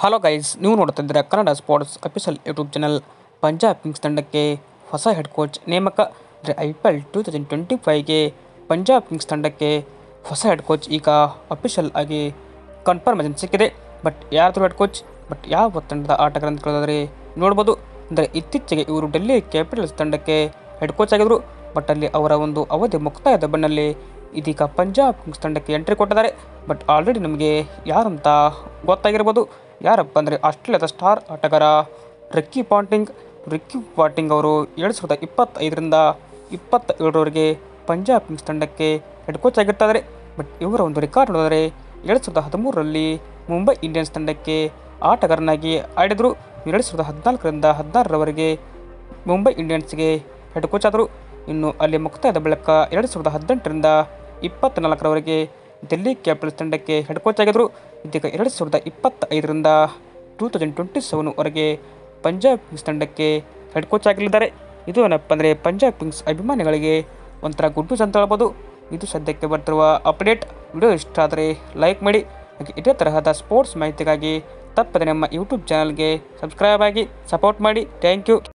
Hello guys, ನೀವು ನೋಡ್ತಿದ್ದೀರಾ Kannada sports official YouTube channel. Punjab Kings ತಂಡಕ್ಕೆ ಹೊಸ ಹೆಡ್ ಕೋಚ್ ನೇಮಕ. IPL 2025ಗೆ ಪಂಜಾಬ್ ಕಿಂಗ್ಸ್ ತಂಡಕ್ಕೆ ಹೊಸ ಹೆಡ್ ಕೋಚ್ ಈಗ ಅಫಿಷಿಯಲ್ ಆಗಿ ಕನ್ಫರ್ಮೇಷನ್ ಸಿಕ್ಕಿದೆ. ಬಟ್ ಯಾರ್ದು ಹೆಡ್ ಕೋಚ್, ಬಟ್ ಯಾವ ತಂಡದ ಆಟಗಾರ ಅಂತ ಕೇಳೋದಾದರೆ ನೋಡ್ಬೋದು. ಅಂದರೆ ಇತ್ತೀಚೆಗೆ ಇವರು ಡೆಲ್ಲಿ ಕ್ಯಾಪಿಟಲ್ಸ್ ತಂಡಕ್ಕೆ ಹೆಡ್ ಕೋಚ್ ಆಗಿದ್ರು. ಬಟ್ ಅಲ್ಲಿ ಅವರ ಒಂದು ಅವಧಿ ಮುಕ್ತಾಯದ ಬೆನ್ನಲ್ಲೇ ಇದೀಗ ಪಂಜಾಬ್ ಕಿಂಗ್ಸ್ ತಂಡಕ್ಕೆ ಎಂಟ್ರಿ ಕೊಟ್ಟಿದ್ದಾರೆ. ಬಟ್ ಆಲ್ರೆಡಿ ನಮಗೆ ಯಾರಂತ ಗೊತ್ತಾಗಿರ್ಬೋದು. ಯಾರಪ್ಪ ಅಂದರೆ ಆಸ್ಟ್ರೇಲಿಯಾದ ಸ್ಟಾರ್ ಆಟಗಾರ ರಿಕ್ಕಿ ಪಾಂಟಿಂಗ್ ಅವರು 2025ರಿಂದ 27ರವರೆಗೆ ಪಂಜಾಬ್ ಕಿಂಗ್ಸ್ ತಂಡಕ್ಕೆ ಹೆಡ್ ಕೋಚ್ ಆಗಿರ್ತಾರೆ. ಬಟ್ ಇವರ ಒಂದು ರೆಕಾರ್ಡ್ ನೋಡಿದರೆ 2013ರಲ್ಲಿ ಮುಂಬೈ ಇಂಡಿಯನ್ಸ್ ತಂಡಕ್ಕೆ ಆಟಗಾರನಾಗಿ ಆಡಿದರು. 2014ರಿಂದ 16ರವರೆಗೆ ಮುಂಬೈ ಇಂಡಿಯನ್ಸ್ಗೆ ಹೆಡ್ ಕೋಚ್ ಆದರು. ಇನ್ನು ಅಲ್ಲಿ ಮುಕ್ತಾಯದ ಬಳಿಕ 2018ರಿಂದ 24ರವರೆಗೆ ಡೆಲ್ಲಿ ಕ್ಯಾಪಿಟಲ್ಸ್ ತಂಡಕ್ಕೆ ಹೆಡ್ ಕೋಚ್ ಆಗಿದ್ದರು. ಇದೀಗ 2025ರಿಂದ 2027ವರೆಗೆ ಪಂಜಾಬ್ ಕಿಂಗ್ಸ್ ತಂಡಕ್ಕೆ ಹೆಡ್ ಕೋಚ್ ಆಗಲಿದ್ದಾರೆ. ಇದು ಏನಪ್ಪ ಅಂದರೆ ಪಂಜಾಬ್ ಕಿಂಗ್ಸ್ ಅಭಿಮಾನಿಗಳಿಗೆ ಒಂಥರ ಗುಡ್ ನ್ಯೂಸ್ ಅಂತ ಹೇಳ್ಬೋದು. ಇದು ಸದ್ಯಕ್ಕೆ ಬರ್ತಿರುವ ಅಪ್ಡೇಟ್. ವಿಡಿಯೋ ಇಷ್ಟ ಆದರೆ ಲೈಕ್ ಮಾಡಿ. ಹಾಗೆ ಇದೇ ತರಹದ ಸ್ಪೋರ್ಟ್ಸ್ ಮಾಹಿತಿಗಾಗಿ ತಪ್ಪದೆ ನಮ್ಮ ಯೂಟ್ಯೂಬ್ ಚಾನಲ್ಗೆ ಸಬ್ಸ್ಕ್ರೈಬ್ ಆಗಿ ಸಪೋರ್ಟ್ ಮಾಡಿ. Thank you.